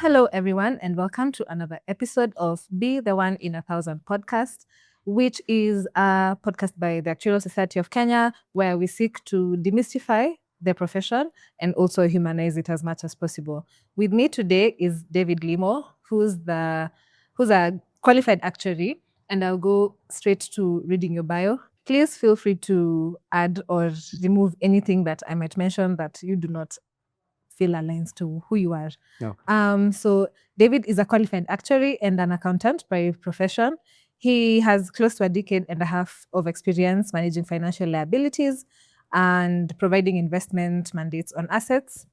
Hello, everyone, and welcome to another episode of Be the One in 1,000 podcast, which is a podcast by the Actuarial Society of Kenya, where we seek to demystify the profession and also humanize it as much as possible. With me today is David Limo, who's a qualified actuary, and I'll go straight to reading your bio. Please feel free to add or remove anything that I might mention that you do not feel aligns to who you are. Okay. So David is a qualified actuary and an accountant by profession. He has close to a decade and a half of experience managing financial liabilities and providing investment mandates on assets.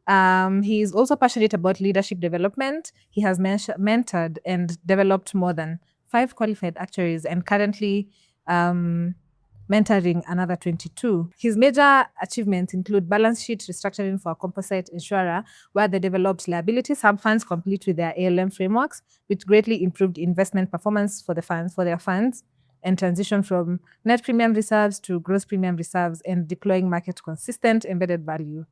He is also passionate about leadership development. He has mentored and developed more than 5 qualified actuaries and currently mentoring another 22. His major achievements include balance sheet restructuring for a composite insurer, where they developed liability sub-funds complete with their ALM frameworks, which greatly improved investment performance for their funds, and transition from net premium reserves to gross premium reserves and deploying market consistent embedded value.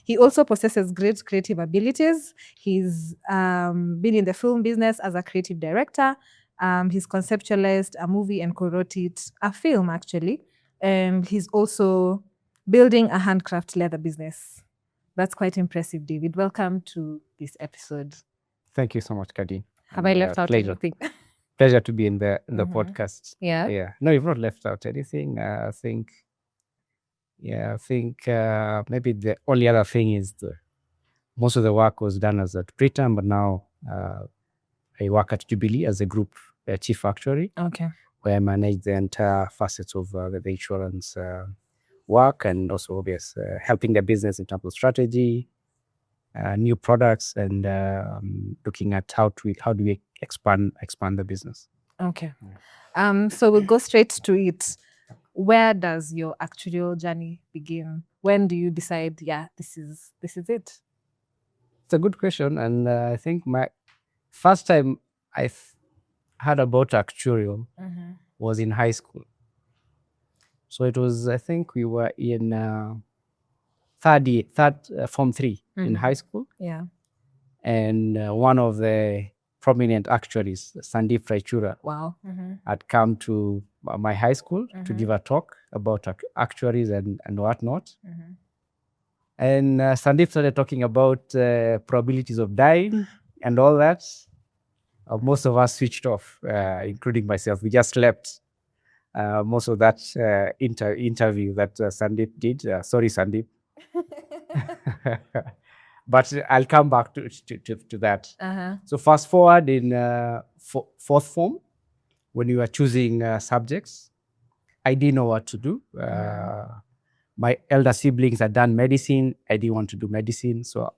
He also possesses great creative abilities. He's been in the film business as a creative director. He's conceptualized a movie and co-wrote it, a film actually. And he's also building a handcraft leather business. That's quite impressive, David. Welcome to this episode. Thank you so much, Kadeen. Have I left out pleasure. anything? Pleasure to be in the podcast. Yeah. No, you've not left out anything. I think maybe the only other thing is most of the work was done as at preterm, but now I work at Jubilee as a group chief actuary, Okay. where I manage the entire facets of the insurance work, and also helping the business in terms of strategy, new products, and looking at how do we expand the business. Okay. So we'll go straight to it. Where does your actuarial journey begin? When do you decide, this is it? It's a good question, and I think my first time I heard about actuarial was in high school. So it was, I think we were in form 3 in high school. Yeah. And one of the prominent actuaries, Sandeep Raichura, Wow. had come to my high school to give a talk about actuaries and whatnot. And Sandeep started talking about probabilities of dying and all that. Most of us switched off, including myself. We just slept most of that interview that Sandeep did. Sorry, Sandeep. But I'll come back to that. So fast forward in fourth form, when we were choosing subjects, I didn't know what to do. My elder siblings had done medicine. I didn't want to do medicine, so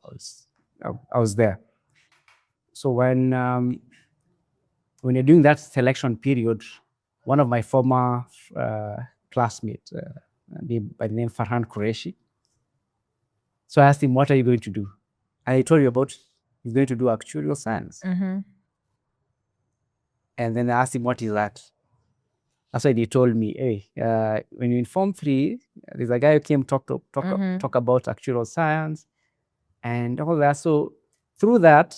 I was there. So when you're doing that selection period, one of my former classmates by the name Farhan Qureshi. So I asked him, "What are you going to do?" And I told you about he's going to do actuarial science. And then I asked him, "What is that?" That's why he told me, "Hey, when you're in form 3, there's a guy who came talk about actuarial science and all that." So through that,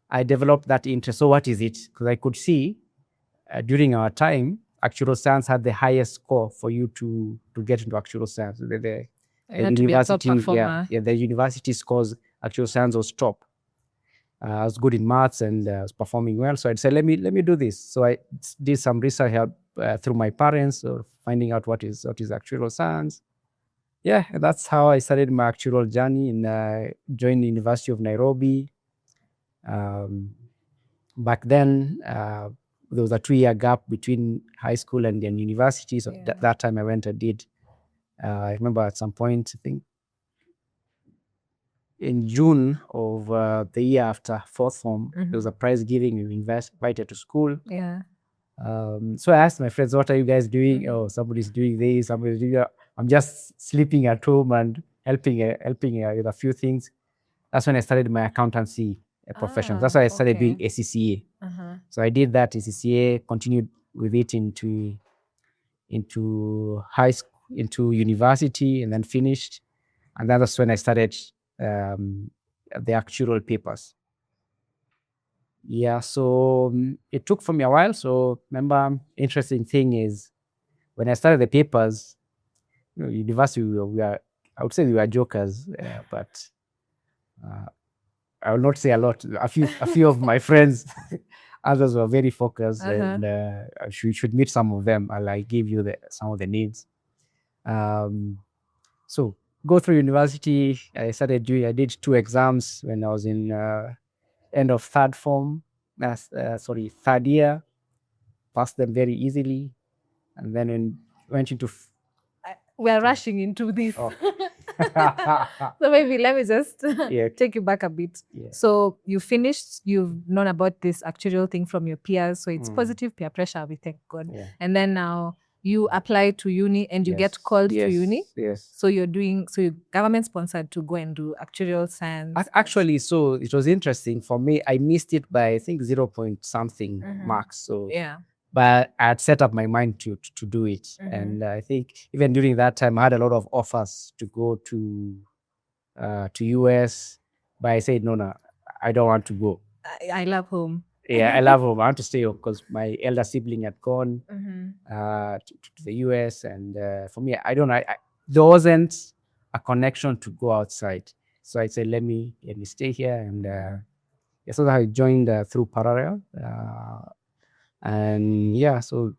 I developed that interest. So what is it? Because I could see during our time, actuarial science had the highest score for you to get into actuarial science. The university scores actuarial science was top. I was good in maths and I was performing well. So I said, let me do this. So I did some research help through my parents, finding out what is actuarial science. Yeah, that's how I started my actuarial journey, and joined the University of Nairobi. Back then, there was a 2-year gap between high school and then university. So that time I went and did. I remember at some point, I think in June of the year after fourth form, there was a prize giving. We were invited to school. Yeah. So I asked my friends, "What are you guys doing?" "Oh, somebody's doing this, somebody's doing that." I'm just sleeping at home and helping with a few things. That's when I started my accountancy profession. That's why I started doing ACCA. So I did that ACCA, continued with it into high school, into university, and then finished. And that's when I started the actuarial papers. Yeah, so it took for me a while. So remember, interesting thing is when I started the papers, university, I would say we were jokers, but I will not say a lot. A few of my friends, others were very focused, and you should meet some of them. I'll give you some of the names. So go through university. I did 2 exams when I was in end of third year. Passed them very easily, and then went into. We're rushing into this. So maybe let me just take you back a bit. Yeah. So you finished, you've known about this actuarial thing from your peers. So it's positive peer pressure, we thank God. Yeah. And then now you apply to uni and you get called to uni. Yes. So you're government sponsored to go and do actuarial science. Actually, so it was interesting for me. I missed it by I think 0 point something marks. So yeah. But I had set up my mind to do it. And I think even during that time, I had a lot of offers to go to US, but I said, no, I don't want to go. I love home. Yeah, I love home. I want to stay home because my elder sibling had gone to the US. And for me, there wasn't a connection to go outside. So I said, let me stay here. And so I joined through Parallel. And yeah, so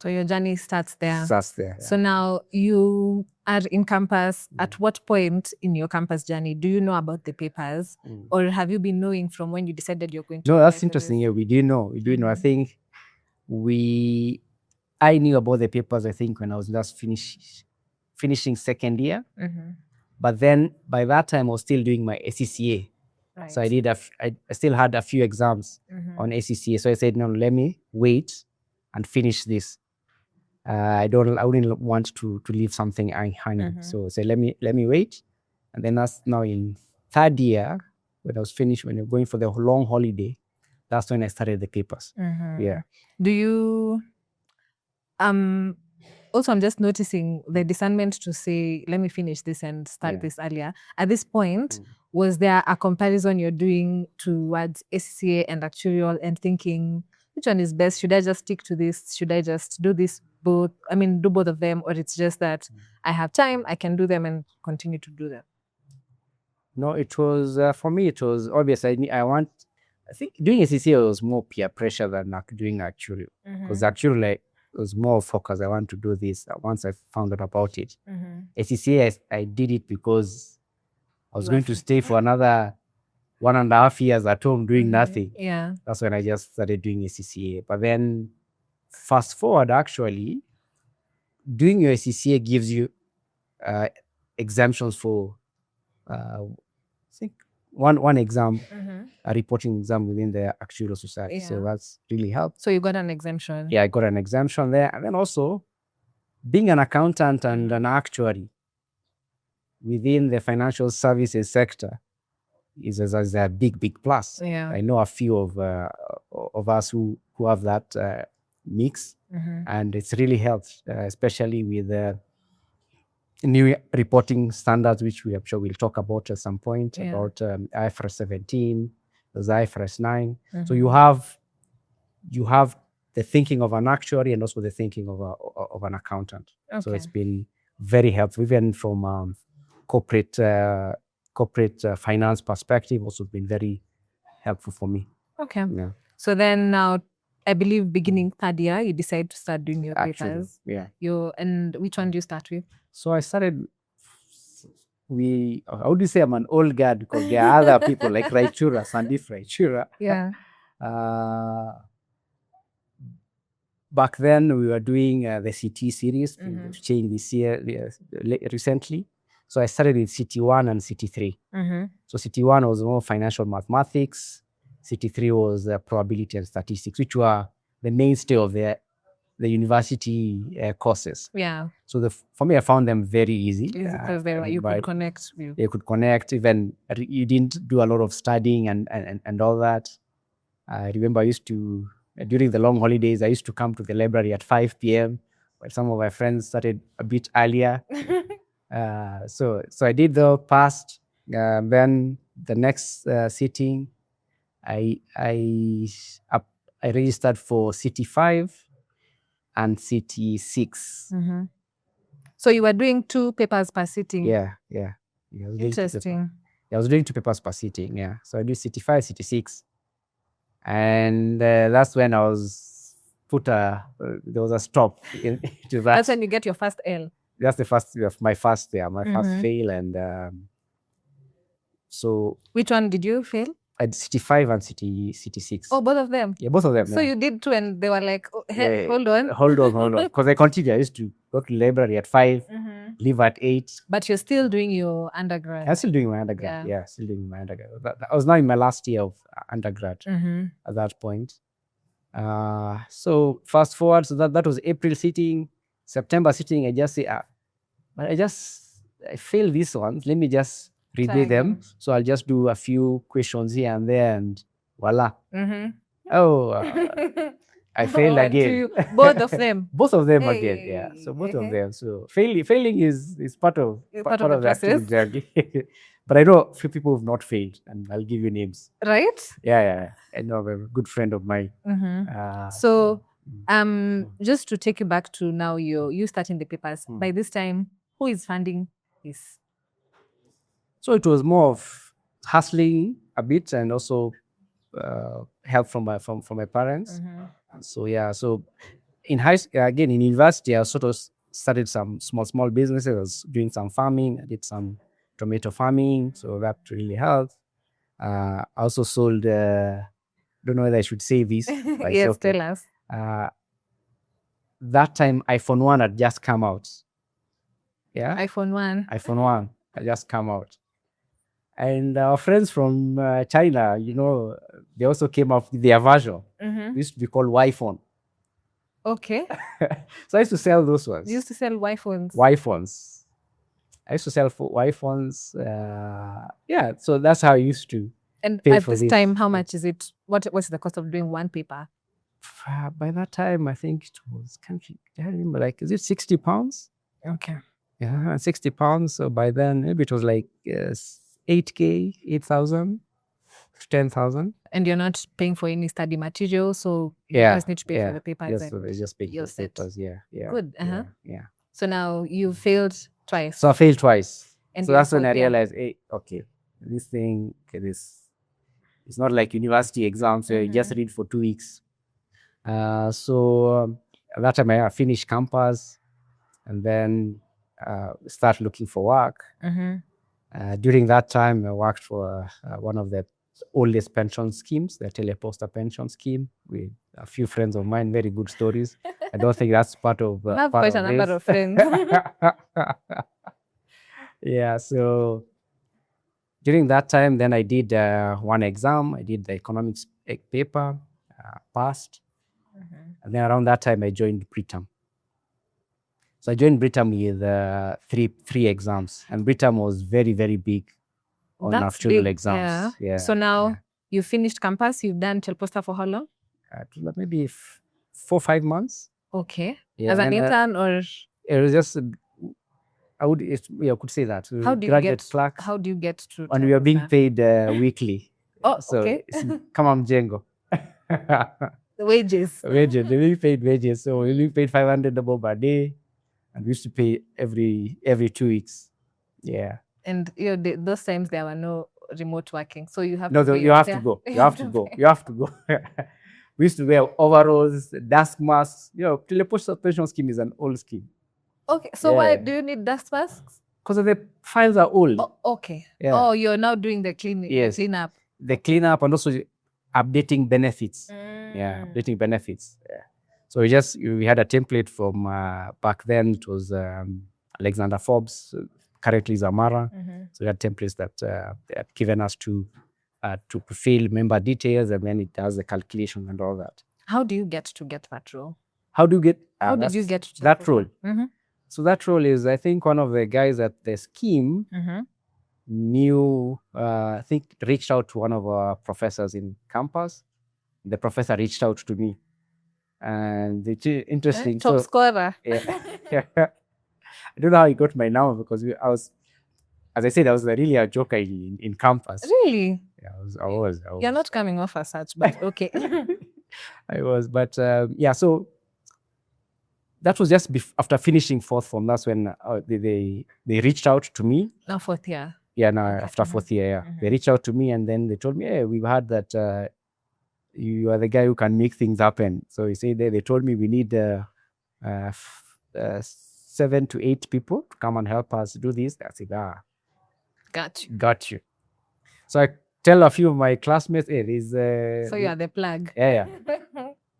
your journey starts there. Yeah. So now you are in campus. At what point in your campus journey do you know about the papers, or have you been knowing from when you decided you're going to? No, that's interesting. Yeah, we do know. I think I knew about the papers. I think when I was just finishing second year, but then by that time I was still doing my ACCA. Right. So I still had a few exams on ACCA. So I said, no, let me wait and finish this. I wouldn't want to leave something hanging. So I said, let me wait. And then that's now in third year, when I was finished, when you're going for the long holiday, that's when I started the papers. Yeah. Do you also, I'm just noticing the discernment to say, let me finish this and start this earlier. At this point, was there a comparison you're doing towards ACCA and actuarial and thinking, which one is best? Should I just stick to this? Should I just do this both? I mean, do both of them? Or it's just that I have time, I can do them and continue to do them? No, it was, for me, it was obvious. I think doing ACCA was more peer pressure than doing actuarial. Because actuarial, was more focused. I want to do this once I found out about it. ACCA, I did it because I was going to stay for another 1.5 years at home doing nothing. Yeah. That's when I just started doing ACCA. But then fast forward, actually, doing your ACCA gives you exemptions for, I think, one exam, a reporting exam within the Actuarial Society. So that's really helped. So you got an exemption? Yeah, I got an exemption there. And then also, being an accountant and an actuary within the financial services sector is a big plus. Yeah. I know a few of us who have that mix, and it's really helped, especially with the new reporting standards, which I'm sure we'll talk about at some point, about IFRS 17, there's IFRS 9. So you have the thinking of an actuary and also the thinking of an accountant. Okay. So it's been very helpful, even from corporate finance perspective, also been very helpful for me. Okay. Yeah. So then now, I believe beginning third year, you decide to start doing your papers. Yeah. And which one do you start with? So I started, how do you say I'm an old guard? Because there are other people like Raichura, Sandif Raichura. Yeah. Back then we were doing the CT series, which changed this year recently. So I started with CT1 and CT3. So CT1 was more financial mathematics. CT3 was probability and statistics, which were the mainstay of the university courses. Yeah. So for me, I found them very easy. Because you could connect. They could connect. Even you didn't do a lot of studying and all that. I remember I used to, during the long holidays, I used to come to the library at 5 p.m. But some of my friends started a bit earlier. So I did the past. Then the next sitting, I registered for CT5 and CT6. So you were doing 2 papers per sitting. Yeah. Interesting. I was doing 2 papers per sitting. Yeah. So I do CT5, CT6, and that's when I was there was a stop to that. That's when you get your first L. That's my first fail, and so. Which one did you fail? I did CT5 and CT6. Oh, both of them? Yeah, both of them. So you did 2 and they were like, oh, Yeah, hold on. Hold on. Because I continued. I used to go to the library at 5, leave at 8. But you're still doing your undergrad. I'm still doing my undergrad. Yeah, still doing my undergrad. I was now in my last year of undergrad at that point. So fast forward, so that was April sitting. September sitting, I just say, but I failed these ones. Let me just redo them. So I'll just do a few questions here and there, and voila. I failed again. Both of them. Both of them again. Yeah. So both of them. So failing is part of the activity. But I know a few people who have not failed, and I'll give you names. Right? Yeah. I know a good friend of mine. So just to take you back to now, you starting the papers. By this time, who is funding this? So it was more of hustling a bit, and also help from my parents. So yeah, so in in university, I sort of started some small businesses. I was doing some farming. I did some tomato farming, so that really helped. I also sold. Don't know whether I should say this. Yes, tell us. That time, iPhone 1 had just come out. Yeah, iPhone 1 had just come out. And our friends from China, they also came up with their version. It used to be called Y-phone. Okay. So I used to sell those ones. You used to sell Y-phones? Y-phones. I used to sell Y-phones. Yeah, so that's how I used to. And at this time, how much is it? What's the cost of doing one paper? By that time, I think it was, I remember, like, is it 60 pounds? Okay. Yeah, 60 pounds. So by then, maybe it was like 8K, 8,000, 10,000. And you're not paying for any study material, so you just need to pay for the papers. Yes, so just pay for the papers. Yeah. Good. Yeah. So now you failed twice. So I failed twice. And so that's when I realized, hey, okay, this thing it's not like university exams where you just read for 2 weeks. So at that time I finished campus, and then start looking for work. During that time, I worked for one of the oldest pension schemes, the Teleposta pension scheme, with a few friends of mine. Very good stories. I don't think that's part of. I have quite a number of friends. Yeah. So during that time, then I did one exam. I did the economics paper, passed, and then around that time I joined Britam. So I joined Britam with three exams, and Britam was very, very big on actuarial exams. Yeah. So now you finished campus. You've done Teleposta for how long? Maybe 4 or 5 months. Okay. Yeah. As an intern, or it was just I could say that. How do you get to? And we are being paid weekly. Oh, so okay. Come on, Jengo. The wages. They really paid wages. So we really paid 500 double per day, and we used to pay every 2 weeks. Yeah. And those times there were no remote working, so you have to. No, you have to go. You have to go. You have to go. We used to wear overalls, dust masks. Teleposta pension scheme is an old scheme. Okay, so why do you need dust masks? Because the files are old. Oh, okay. Yeah. Oh, you're now doing the cleanup. The cleanup, and also updating benefits. Yeah, updating benefits. Yeah. So we had a template from back then. It was Alexander Forbes, currently Zamara. So we had templates that they had given us to fill member details, and then it does the calculation and all that. How do you get that role? How did you get that role? So that role is, I think, one of the guys at the scheme knew, I think, reached out to one of our professors in campus. The professor reached out to me, and it's interesting. Top scorer. Yeah. I don't know how he got my number, because as I said, I was really a joker in campus. Really? Yeah, I was. You're not coming off as such, but okay. I was, but yeah. So that was just after finishing fourth form. That's when they reached out to me. Now fourth year. Yeah, no, after fourth year, yeah. They reached out to me and then they told me, hey, we've heard that you are the guy who can make things happen. So they told me we need 7 to 8 people to come and help us do this. I said, got you. So I tell a few of my classmates, hey, so you are the plug. Yeah.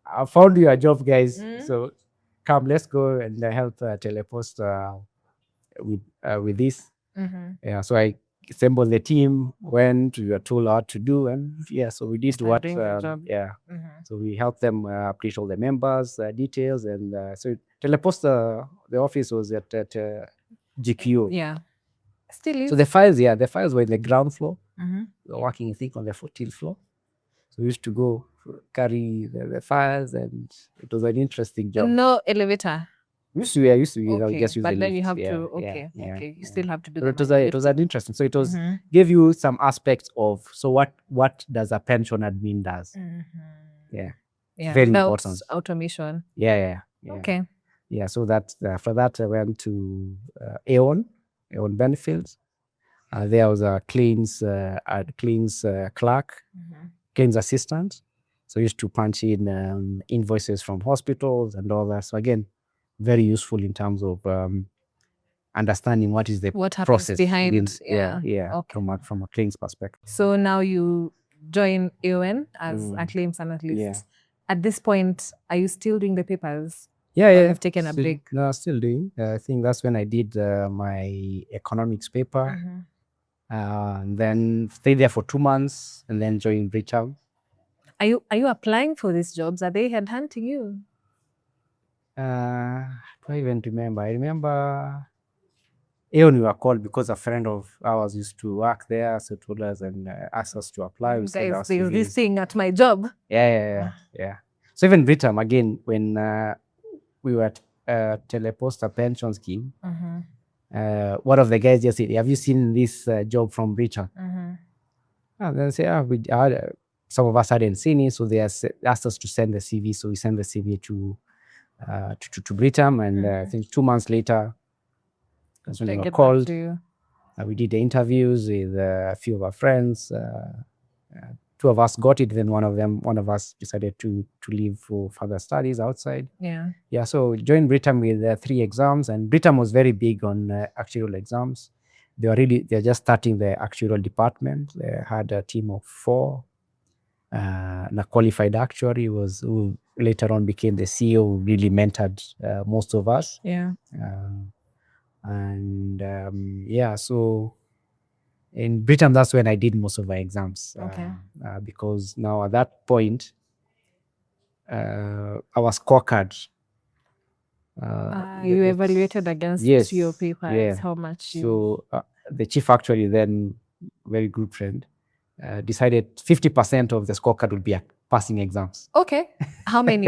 I found you a job, guys. So come, let's go and help Telepost with this. Yeah, so I assembled the team, went, we were told what to do, and yeah, so we did what, yeah. So we helped them update all the members, details, and so Telepost, the office was at GQ. Yeah. Still is. So the files were in the ground floor. We were working, I think, on the 14th floor. So we used to go carry the files, and it was an interesting job. No elevator. Used to be, okay. Just use but the then lift. you have yeah, to, okay, yeah, okay. You yeah. still have to do it was an interesting. So it was gave you some aspects of what does a pension admin does. Yeah. Very important. Automation. Yeah. Okay. Yeah. So that after that I went to Aon Benefits. There I was a claims clerk, claims assistant. So I used to punch in invoices from hospitals and all that. So again, very useful in terms of understanding what is the process behind. Okay. From a claims perspective. So now you join AON as a claims analyst. Yeah. At this point, are you still doing the papers? Yeah. Or you've taken a break? No, still doing. I think that's when I did my economics paper. And then stayed there for 2 months and then joined Brigham. Are you applying for these jobs? Are they headhunting you? Do I even remember? I remember Aon we were called because a friend of ours used to work there, so told us and asked us to apply. Guys, there's this thing at my job. Yeah. So even Brigham, again, when we were at Teleposta pension scheme, one of the guys just said, have you seen this job from Brigham? And then say, some of us hadn't seen it, so they asked us to send the CV. So we sent the CV to Brigham, and I think 2 months later, that's when they were called. We did the interviews with a few of our friends. 2 of us got it. Then one of us decided to leave for further studies outside. Yeah. So joined Brigham with 3 exams, and Brigham was very big on actuarial exams. They're just starting the actuarial department. They had a team of 4. And a qualified actuary who later on became the CEO, who really mentored most of us. Yeah. So in Brigham, that's when I did most of my exams. Okay. Because now at that point, our scorecard. You evaluated against your papers. Yes. How much? So the chief actuary, then very good friend, decided 50% of the scorecard would be passing exams. Okay. How many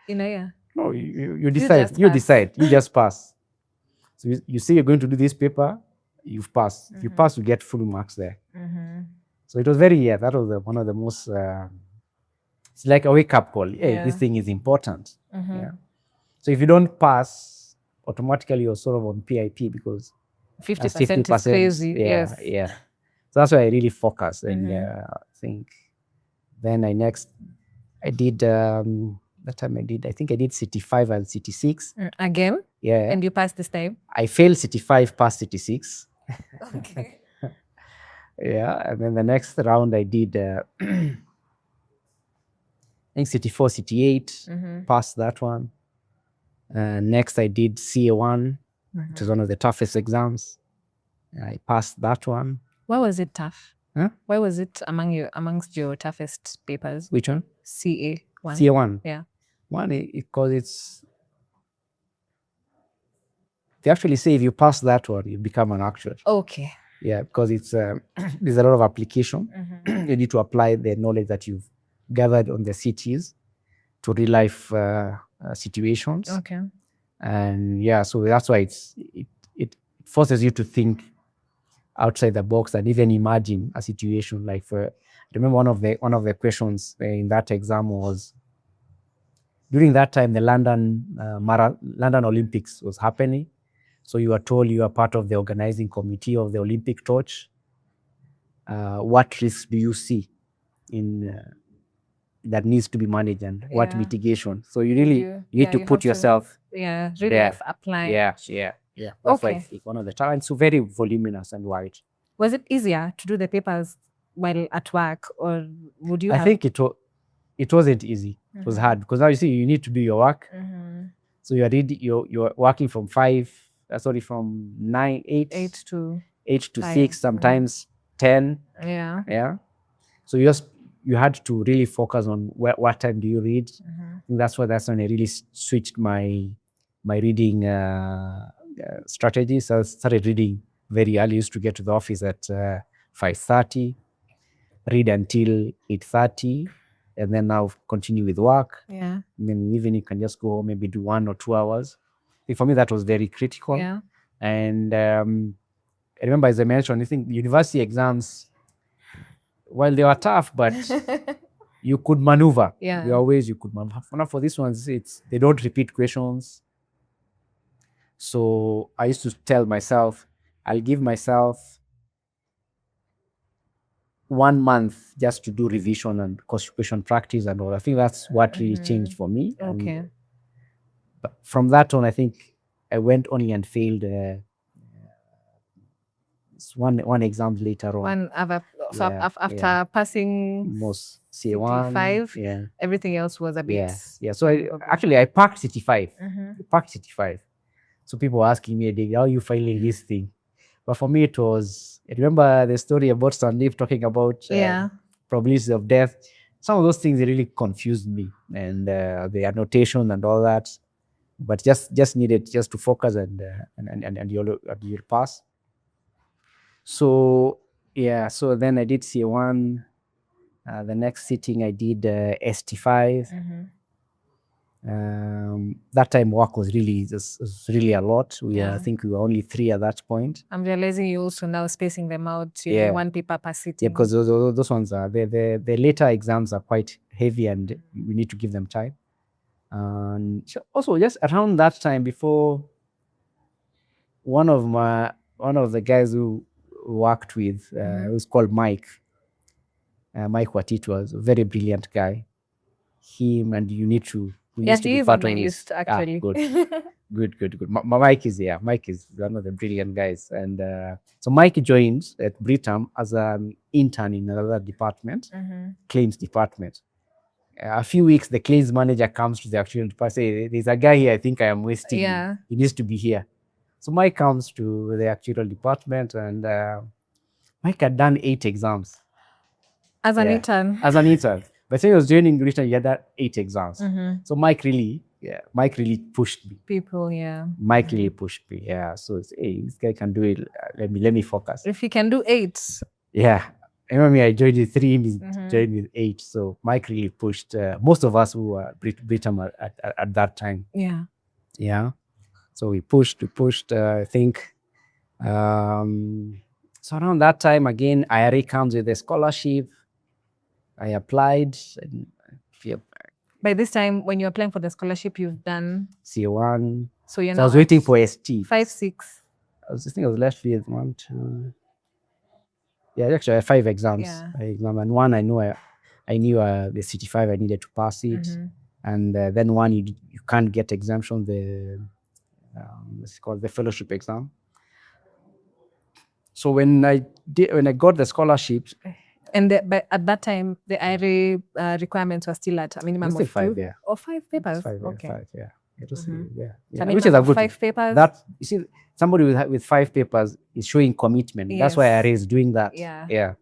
in a year? No, you decide. You decide. You just pass. So you say you're going to do this paper, you've passed. If you pass, you get full marks there. So it was that was one of the most, it's like a wake-up call. Hey, this thing is important. Yeah. So if you don't pass, automatically you're sort of on PIP because 50% is crazy. Yeah. So that's why I really focused. And I think then I did, that time I think I did CT5 and CT6. Again? Yeah. And you passed this time? I failed CT5, passed CT6. Okay. Yeah. And then the next round I did, I think CT4, CT8, passed that one. Next I did CA1, which was one of the toughest exams. I passed that one. Why was it tough? Huh? Why was it amongst your toughest papers? Which one? CA1. CA1. Yeah. One, because they actually say if you pass that one, you become an actuary. Okay. Yeah, because it's there's a lot of application. You need to apply the knowledge that you've gathered on the CTs to real life situations. Okay. And yeah, so that's why it forces you to think outside the box and even imagine a situation. Like I remember one of the questions in that exam was, during that time the London Olympics was happening. So you are told you are part of the organizing committee of the Olympic torch. What risks do you see in that needs to be managed, and what mitigation? So you need to put yourself really there. apply. Yeah. That's why I think one of the times, so very voluminous and wide. Was it easier to do the papers while at work, or would you? I think it wasn't easy. It was hard because now you see you need to do your work. So you're working from from 8 to 6, sometimes 10. Yeah. So you had to really focus on what time do you read. That's when I really switched my reading strategy. So I started reading very early. I used to get to the office at 5:30, read until 8:30, and then now continue with work. Yeah. And then even you can just go home, maybe do 1 or 2 hours. I think for me that was very critical. Yeah. And I remember, as I mentioned, I think university exams, while they were tough, but you could maneuver. Yeah. There are ways you could maneuver. Now for this ones, they don't repeat questions. So I used to tell myself, I'll give myself 1 month just to do revision and question practice and all. I think that's what really changed for me. Okay. But from that on, I think I went only and failed one exam later on. After passing most CA1, CT5, everything else was a bit. Yeah. So I passed CT5. I passed CT5. So people were asking me, how are you filing this thing? But for me, it was, I remember the story about Sandeep talking about probability of death. Some of those things, they really confused me, and the annotation and all that. But just needed just to focus and you'll pass. So so then I did CA1. The next sitting I did ST5. That time work was really a lot. I think we were only 3 at that point. I'm realizing you also now spacing them out to 1 paper per sitting. Yeah, because those ones are the later exams are quite heavy and we need to give them time. And also just around that time, before, one of the guys who worked with was called Mike. Mike Watiti was a very brilliant guy. Him, and you need to. Yes, he is on my list, actually. Good. Mike is one of the brilliant guys. And so Mike joined at Britam as an intern in another department, claims department. A few weeks, the claims manager comes to the actuarial department, say, there's a guy here, I think I am wasting. He needs to be here. So Mike comes to the actuarial department, and Mike had done 8 exams. As an intern. But when he was joining Britain, he had that 8 exams. So Mike really pushed me. Mike really pushed me. Yeah. So hey, this guy can do it. Let me focus. If he can do 8. Yeah. I remember I joined with 3, he joined with 8. So Mike really pushed most of us who were Britain at that time. Yeah. Yeah. So we pushed. I think. So around that time again, IRA comes with a scholarship. I applied. By this time, when you're applying for the scholarship, you've done CA1. So I was waiting for ST. 5, 6. I was left with 1, 2. Yeah, actually I had 5 exams. And one I knew the CT5 I needed to pass it, and then one you can't get exemption, the it's called the fellowship exam. So when I got the scholarships. But at that time, the IRA requirements were still at a minimum of 5, or 5 papers. 5, okay. 5, yeah. It was, which is a good 5 papers. That you see, somebody with 5 papers is showing commitment. That's why IRA is doing that. Yeah.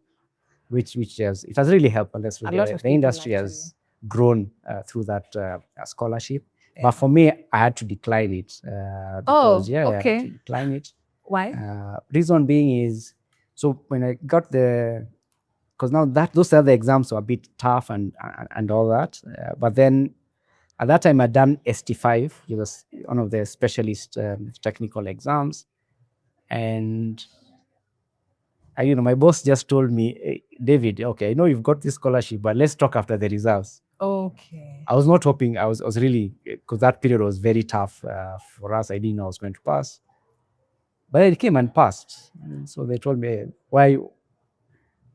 Which has really helped. And that's really the industry has grown through that scholarship. But for me, I had to decline it. Because, I had to decline it. Why? Reason being is, so when I got because now those other exams were a bit tough and all that. But then at that time I'd done ST5. It was one of the specialist technical exams. And my boss just told me, "Hey, David, okay, I know you've got this scholarship, but let's talk after the results." Okay. I was not hoping. I was really, because that period was very tough for us. I didn't know I was going to pass, but it came and passed. And so they told me, "Hey,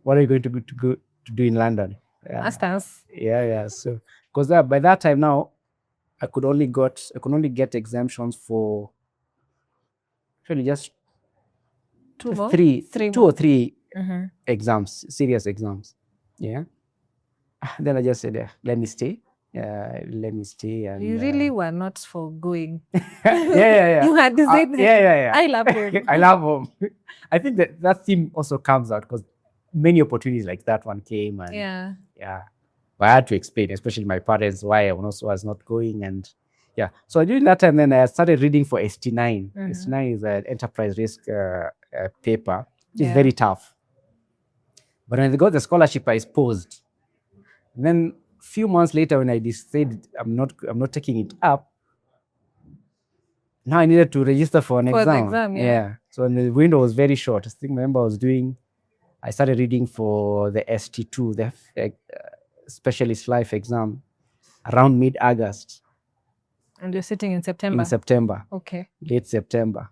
what are you going to do in London?" Masters. Yeah. So because by that time now, I could only get exemptions for actually just Two more? two or three Mhm. exams, serious exams. Yeah. Then I just said, let me stay. And You really were not for going. yeah. You had decided. Yeah. I love him. I love home. I think that theme also comes out because many opportunities like that one came, and Yeah. but I had to explain, especially my parents, why I also was not going. And yeah, so during that time, then I started reading for ST9. ST9 is an enterprise risk paper. It's very tough. But when I got the scholarship, I paused. And then a few months later, when I decided I'm not taking it up, now I needed to register for an exam. The exam, yeah. So the window was very short. I think remember I started reading for the ST2, the specialist life exam, around mid-August. And you're sitting in September? In September. Okay. Late September.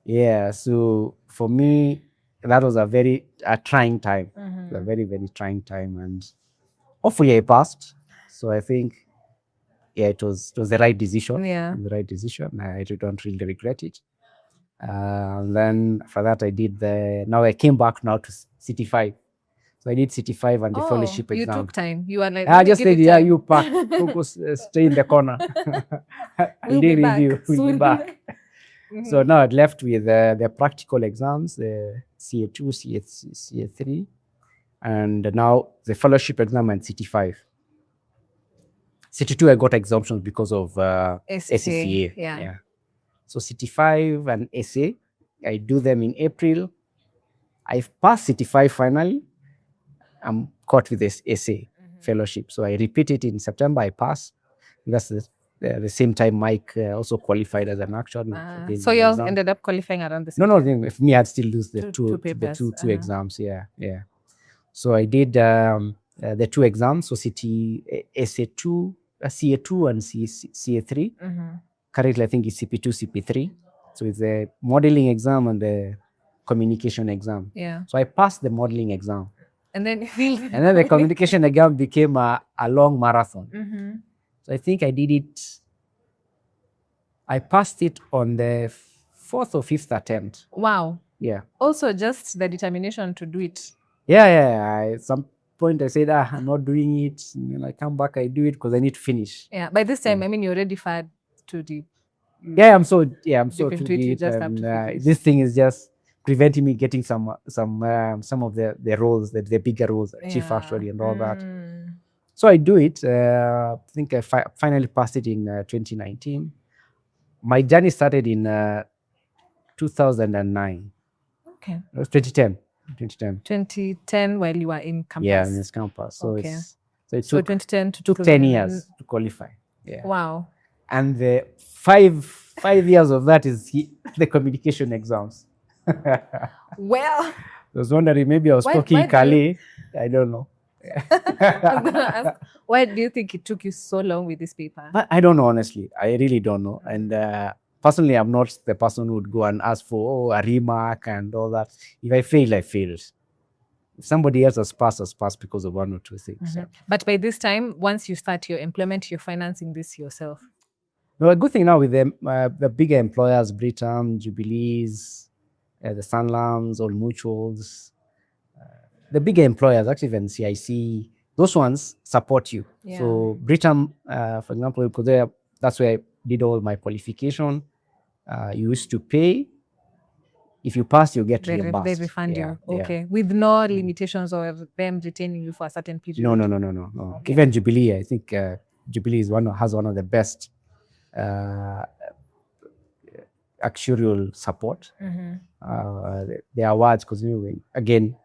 Yeah. So for me, that was a very trying time. A very, very trying time. And hopefully I passed. So I think, it was the right decision. Yeah. The right decision. I don't really regret it. And then for that, now I came back now to CT5. So I did CT5 and the fellowship exam. You took time. You were like, I just said, you pack, focus, stay in the corner. We'll be back We'll be back. So now I'd left with the practical exams, the CA2, CA3, and now the fellowship exam and CT5. CT2, I got exemptions because of ACCA. Yeah. So CT5 and SA, I do them in April. I've passed CT5 finally. I'm caught with this SA fellowship. So I repeat it in September, I pass. That's the same time Mike also qualified as an actuary. So you ended up qualifying around the same time? No, if me, I'd still lose the two exams. Yeah. So I did the two exams, so SA2, CA2 and CA3. Currently, I think it's CP2, CP3. So it's the modeling exam and the communication exam. Yeah. So I passed the modeling exam. And then the communication exam became a long marathon. So I think I did it. I passed it on the 4th or 5th attempt. Wow. Yeah. Also, just the determination to do it. Yeah. At some point, I said, I'm not doing it. And I come back, I do it because I need to finish. Yeah. By this time, I mean, you're already far too deep. I'm so too deep. This thing is just preventing me getting some of the roles, the bigger roles, chief actuary and all that. So I do it. I think I finally passed it in 2019. My journey started in 2009. Okay. It was 2010. 2010 while you were in campus. Yeah, in this campus. So okay. It took 2010 took 10 years to qualify. Yeah. Wow. And the 5 years of that is the communication exams. Well, I was wondering, maybe I was talking Kali. I don't know. I'm going to ask, why do you think it took you so long with this paper? But I don't know, honestly. I really don't know. And personally, I'm not the person who would go and ask for a remark and all that. If I fail, I failed. If somebody else has passed because of one or two things. But by this time, once you start your employment, you're financing this yourself. No, a good thing now with the bigger employers, Britam, Jubilees, the Sanlams, All Mutuals, the bigger employers, actually even CIC, those ones support you. Yeah. So Britam, for example, because that's where I did all my qualification. You used to pay. If you pass, you get reimbursed. They refund you. Okay. With no limitations or them retaining you for a certain period. No. Okay. Even Jubilee, I think Jubilee has one of the best actuarial support. The awards, because again,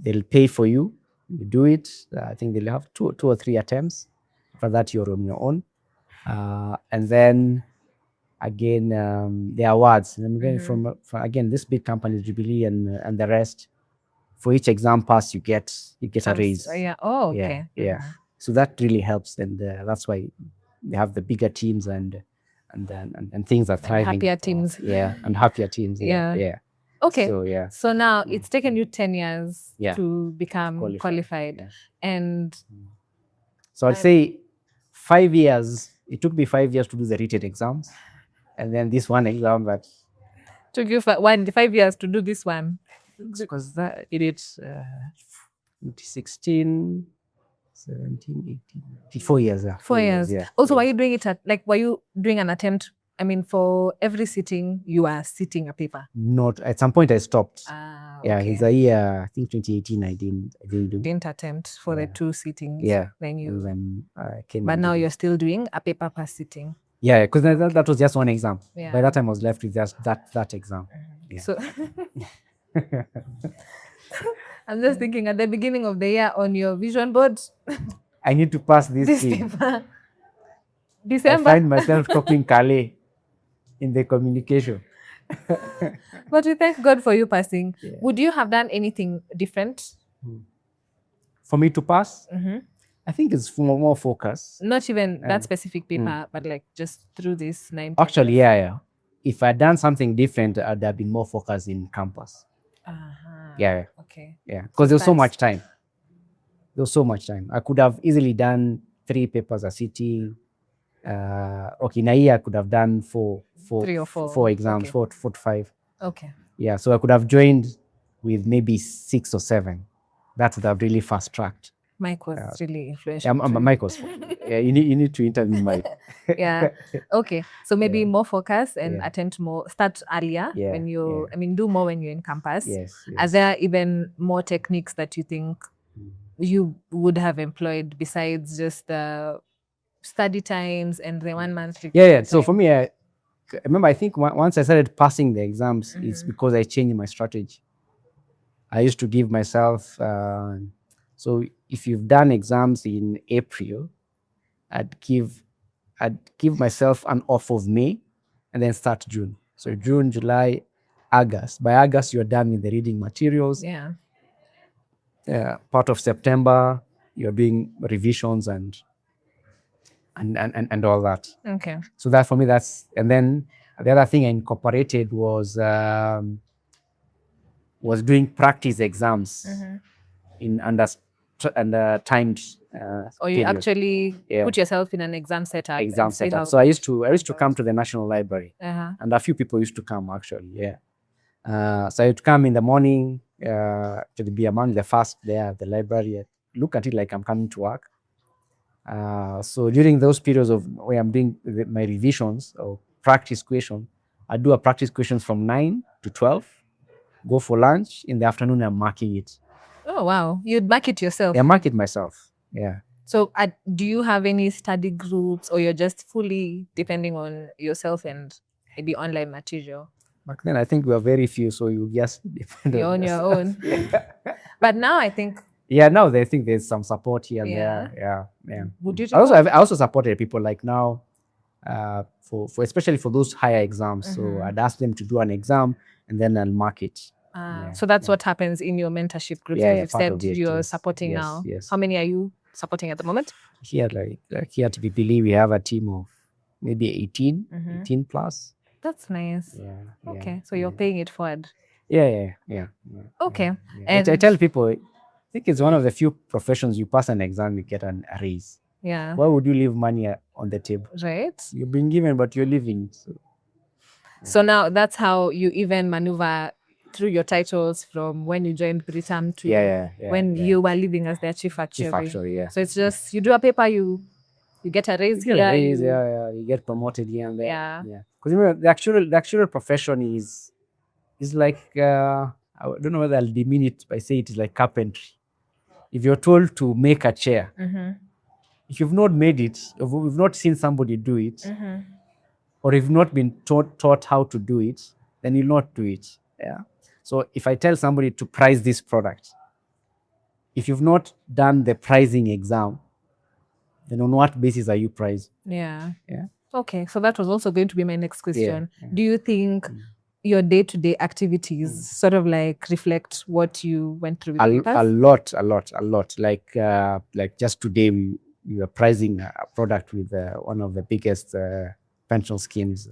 they'll pay for you. You do it. I think they'll have two or three attempts. For that, you're on your own. And then again, the awards. And I'm getting from again this big companies, Jubilee and the rest. For each exam pass, you get a raise. Yeah. Oh, okay. Yeah. So that really helps, and that's why they have the bigger teams and things are thriving. Happier teams. And happier teams. Yeah. Okay. So So now it's taken you 10 years Yeah. to become qualified. Yeah. And so I'd say 5 years. It took me 5 years to do the written exams, and then this one exam that took you 5 years to do this one. because that it is 2016, 17, 18, 4 years. 4 years. Yeah. Also, were you doing it were you doing an attempt? I mean, for every sitting, you are sitting a paper. Not at some point I stopped. Okay. Yeah, it's a year. I think 2018. I didn't do. Didn't attempt for the 2 sittings. Yeah. Then you. Then I came. But now you're still doing a paper per sitting. Yeah, because that was just one exam. Yeah. By that time, I was left with just that exam. Yeah. So I'm just thinking at the beginning of the year on your vision board, I need to pass this thing. paper. I December. find myself copying Calais in the communication. But we thank God for you passing. Yeah. Would you have done anything different? For me to pass? I think it's more focus. Not even that specific paper, but like just through this 9 papers. Actually, yeah. If I'd done something different, I'd have been more focused in campus. Yeah. Okay. Yeah, because there was so much time. I could have easily done 3 papers a sitting. Okay, in a year I could have done 3 or 4 4 exams, okay. 4 to 5. Okay. Yeah, so I could have joined with maybe 6 or 7. That would have really fast tracked. Mike was really influential. Yeah, Mike was. Yeah, you need to interview Mike. Yeah. Okay. So maybe more focus and start earlier when you. I mean, do more when you're in campus. Yes. Are there even more techniques that you think you would have employed besides just the study times and the 1 month? Yeah. So for me, I remember, I think once I started passing the exams, it's because I changed my strategy. I used to give myself. So if you've done exams in April, I'd give myself an off of May, and then start June. So June, July, August. By August, you're done with the reading materials. Yeah. Part of September, you're doing revisions and all that. Okay. So that for me, and then the other thing I incorporated was doing practice exams in under timed. Or you actually put yourself in an exam setup. So I used to come to the National Library, and a few people used to come actually. Yeah. So I would come in the morning to be among the first there at the library. I look at it like I'm coming to work. So during those periods of where I'm doing my revisions or practice question, I do a practice questions from 9 to 12. Go for lunch. In the afternoon, I'm marking it. Oh, wow. You'd mark it yourself? Yeah, mark it myself. Yeah. So do you have any study groups, or you're just fully depending on yourself and maybe online material? Back then, I think we were very few, so you just depend on your own. But now I think... Yeah, now they think there's some support here and there. Yeah. Would you I also supported people like now, for especially for those higher exams. So I'd ask them to do an exam, and then I'll mark it. So that's what happens in your mentorship group. You've said you're supporting now. Yes. How many are you supporting at the moment? Here, here at BPL, we have a team of maybe 18 plus. That's nice. Yeah. Okay, so you're paying it forward. Yeah. Okay. Yeah. And I tell people, I think it's one of the few professions you pass an exam, you get a raise. Yeah. Why would you leave money on the table? Right. You've been given, but you're living. So now that's how you even maneuver through your titles from when you joined Britam to when you were living as their chief actuary. So it's just, you do a paper, you get a raise here. You get promoted here and there. Yeah. Because remember, the actuarial profession is like, I don't know whether I'll demean it by saying it is like carpentry. If you're told to make a chair, if you've not made it, if we've not seen somebody do it, or if you've not been taught how to do it, then you'll not do it. Yeah. So if I tell somebody to price this product, if you've not done the pricing exam, then on what basis are you priced? Yeah. Okay, so that was also going to be my next question. Yeah. Do you think your day-to-day activities sort of like reflect what you went through with papers? A lot. Like just today, we were pricing a product with one of the biggest pension schemes,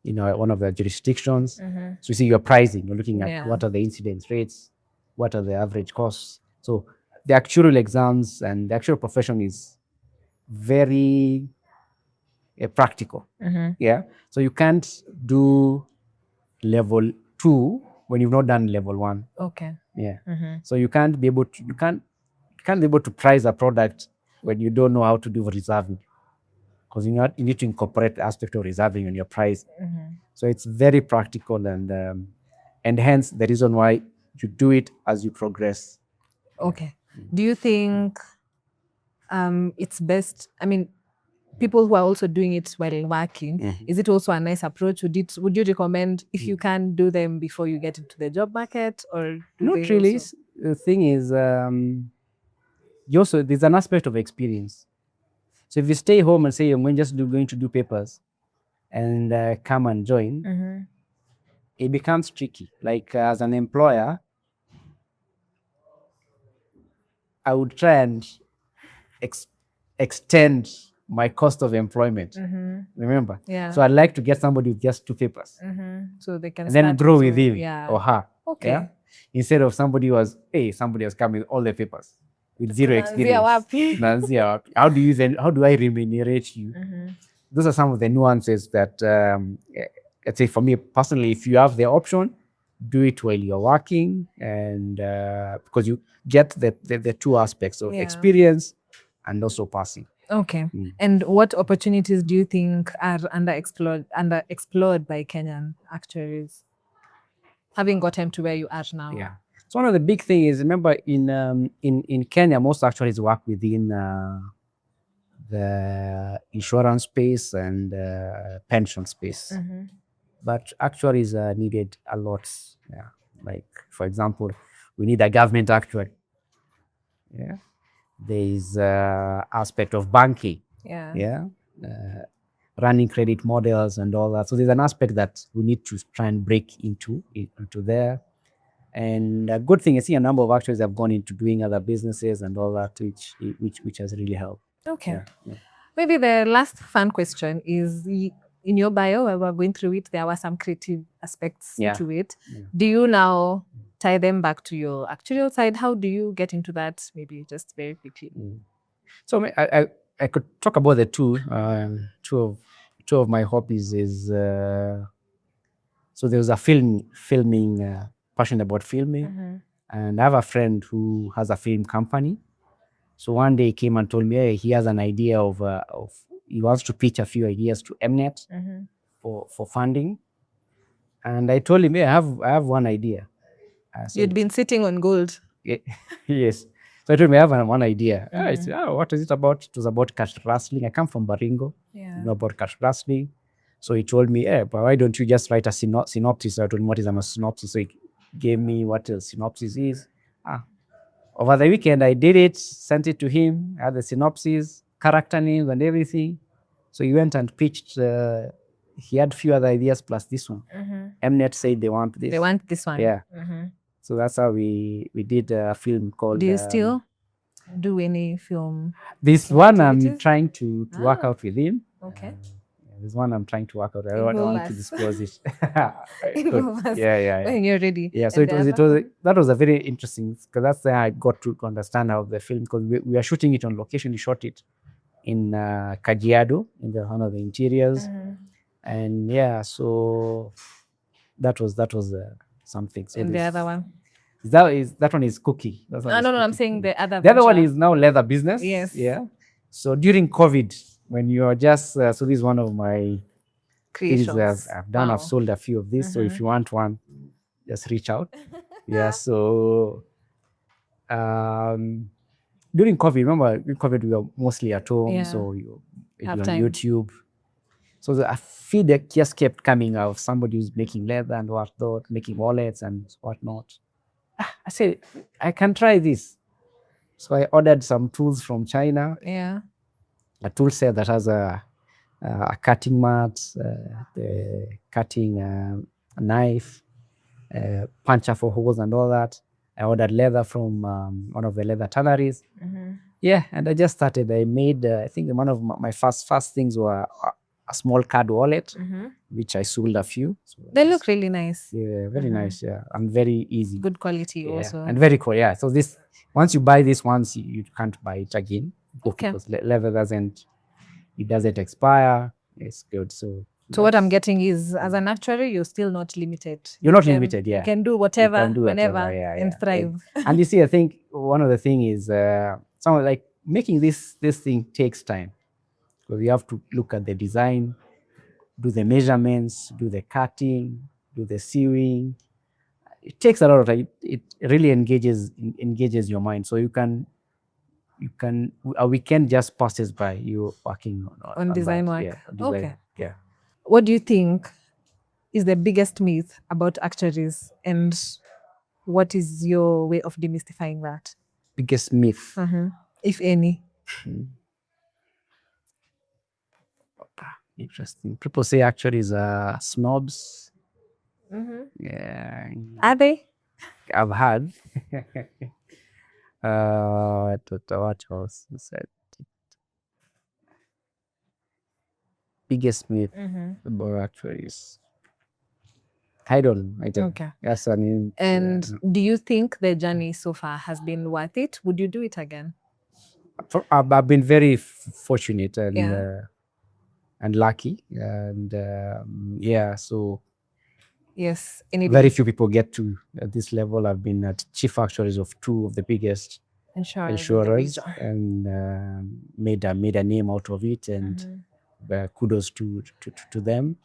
one of the jurisdictions. So you see, you're pricing, you're looking at what are the incidence rates, what are the average costs. So the actuarial exams and the actuarial profession is very practical. Yeah. So you can't do level 2 when you've not done level 1. Okay. Yeah. So you can't be able to price a product when you don't know how to do reserving, because you need to incorporate the aspect of reserving in your price. So it's very practical, and hence the reason why you do it as you progress. Okay. Do you think it's best? I mean, people who are also doing it while working, is it also a nice approach? Would you recommend if you can do them before you get into the job market, or Not really. The thing is, there's an aspect of experience. So if you stay home and say I'm going to do papers and come and join, it becomes tricky. Like as an employer, I would try and extend my cost of employment. Remember? Yeah. So I'd like to get somebody with just 2 papers, so they can and then grow with him or her. Okay. Yeah? Instead of somebody has come with all the papers with zero experience. How do I remunerate you? Those are some of the nuances that, let's say, for me personally, if you have the option, do it while you're working, and because you get the 2 aspects of experience and also passing. Okay. And what opportunities do you think are underexplored by Kenyan actuaries, having gotten to where you are now? Yeah. So one of the big things is, remember, in Kenya, most actuaries work within the insurance space and pension space. But actuaries are needed a lot. Yeah. Like, for example, we need a government actuary. Yeah. There is aspect of banking. Yeah. Running credit models and all that. So there's an aspect that we need to try and break into there. And a good thing, I see a number of actuaries have gone into doing other businesses and all that, which has really helped. Okay. Yeah. Maybe the last fun question is, in your bio, while we're going through it, there were some creative aspects to it. Do you now tie them back to your actuarial side? How do you get into that? Maybe just very quickly. So I could talk about the two. Two of my hobbies is, so there was a filming, passionate about filming, and I have a friend who has a film company. So one day he came and told me, hey, he has an idea of he wants to pitch a few ideas to Mnet for funding. And I told him, hey, I have one idea. You'd been sitting on gold. Yes. So I told him, I have one idea. I said, what is it about? It was about cash rustling. I come from Baringo. You know about cash rustling. So he told me, but why don't you just write a synopsis? So I told him, what is a synopsis? So he gave me what a synopsis is. Over the weekend, I did it, sent it to him, had the synopsis, character names and everything. So he went and pitched. He had a few other ideas plus this one. Mnet said they want this. They want this one. Yeah. So that's how we did a film called... Do you still do any film? This one I'm trying to work out with him. Okay. There's one I'm trying to work out. I don't want to disclose it. Yeah. When you're ready. Yeah, so that was a very interesting, because that's where I got to understand how the film, because we are shooting it on location. We shot it in Kajiado, in one of the interiors. And yeah, so that was something. So and the other one? That one is cookie. No, I'm saying the other. The other one is now leather business. Yes. Yeah. So during COVID, when you are just so this is one of my creations I've done. Wow. I've sold a few of these. So if you want one, just reach out. Yeah. So during COVID, remember, during COVID we were mostly at home. Yeah. So you on YouTube. So a feed that just kept coming out. Somebody who's making leather and whatnot, making wallets and whatnot. I said, I can try this. So I ordered some tools from China. Yeah. A tool set that has a a cutting mat, the cutting knife, puncher for holes and all that. I ordered leather from one of the leather tanneries. Yeah, and I just started. I made, I think one of my first things were a small card wallet, which I sold a few. So They look really nice. Yeah, very nice. Yeah, and very easy. Good quality also. And very cool. Yeah. So this, once you buy this once, you can't buy it again. Okay. Because leather doesn't expire. It's good. So what I'm getting is, as an actuary, you're still not limited. You're not limited. Yeah. You can do whatever, You can do whenever, whatever, and thrive. And you see, I think one of the thing is, some like making this thing takes time, because you have to look at the design, do the measurements, do the cutting, do the sewing. It takes a lot of time. It really engages your mind. So you can a weekend just passes by you working on design that. work. Yeah, design. Okay. Yeah. What do you think is the biggest myth about actuaries, and what is your way of demystifying that? Biggest myth, if any. Interesting. People say actuaries are snobs. Yeah. Are they? I've heard. What else said? Biggest myth about actuaries. I don't know. Okay. Yes, I mean. And do you think the journey so far has been worth it? Would you do it again? I've been very fortunate and Yeah. lucky, and so Yes. very few people get to this level. I've been at chief actuaries of two of the biggest insurers and made a name out of it, and kudos to them.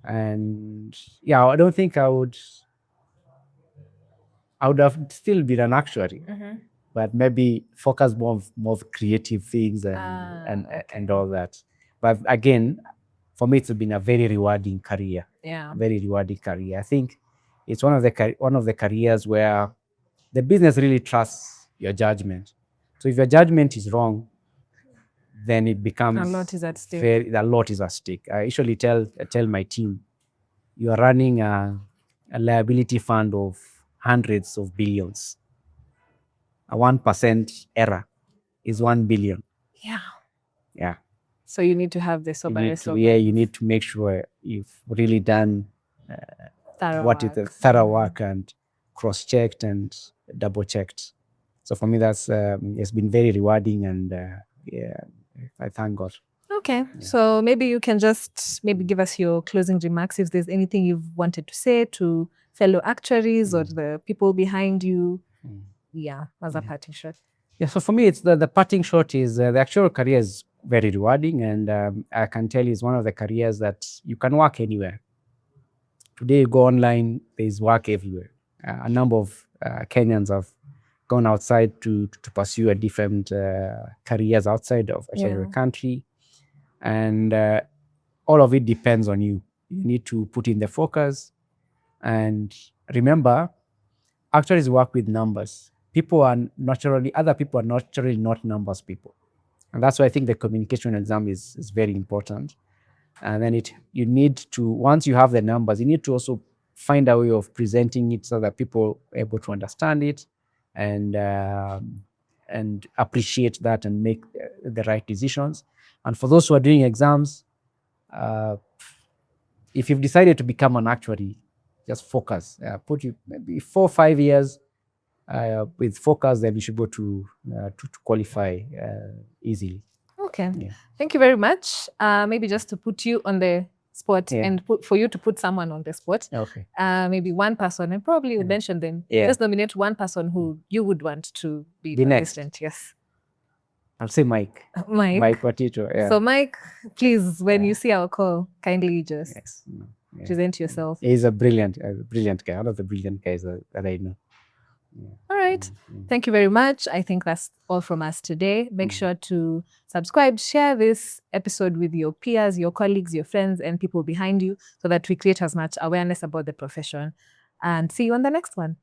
And yeah, I don't think I would have still been an actuary, but maybe focus more of creative things and all that. But again, for me, it's been a very rewarding career. Yeah. Very rewarding career. I think it's one of the careers where the business really trusts your judgment. So if your judgment is wrong, then it becomes a lot is at stake. A lot is at stake. I usually tell my team, you are running a liability fund of hundreds of billions. A 1% error is 1 billion. Yeah. Yeah. So you need to have the you need to make sure you've really done thorough work and cross-checked and double-checked. So for me, that's it's been very rewarding, and I thank God. Okay. Yeah. So maybe you can just give us your closing remarks, if there's anything you've wanted to say to fellow actuaries or the people behind you. Yeah, as a parting shot. Yeah, so for me, it's the parting shot is the actual career is very rewarding, and I can tell you it's one of the careers that you can work anywhere. Today, you go online, there's work everywhere. A number of Kenyans have gone outside to pursue a different careers outside of the country, and all of it depends on you. You need to put in the focus, and remember, actuaries work with numbers. Other people are naturally not numbers people. And that's why I think the communication exam is very important. And then you need to, once you have the numbers, you need to also find a way of presenting it so that people are able to understand it and appreciate that and make the right decisions. And for those who are doing exams, if you've decided to become an actuary, just focus. Put you maybe 4 or 5 years with focus, then you should go to qualify easily. Okay. Yeah. Thank you very much. Maybe just to put you on the spot and for you to put someone on the spot. Okay. Maybe one person, and probably you mention them. Just nominate one person who you would want to be the next. President. Yes. I'll say Mike. Mike Watito. Yeah. So Mike, please, when you see our call, kindly just present yourself. He's a brilliant guy. One of the brilliant guys that I know. Yeah. All right. Thank you very much. I think that's all from us today. Make sure to subscribe, share this episode with your peers, your colleagues, your friends, and people behind you so that we create as much awareness about the profession. And see you on the next one.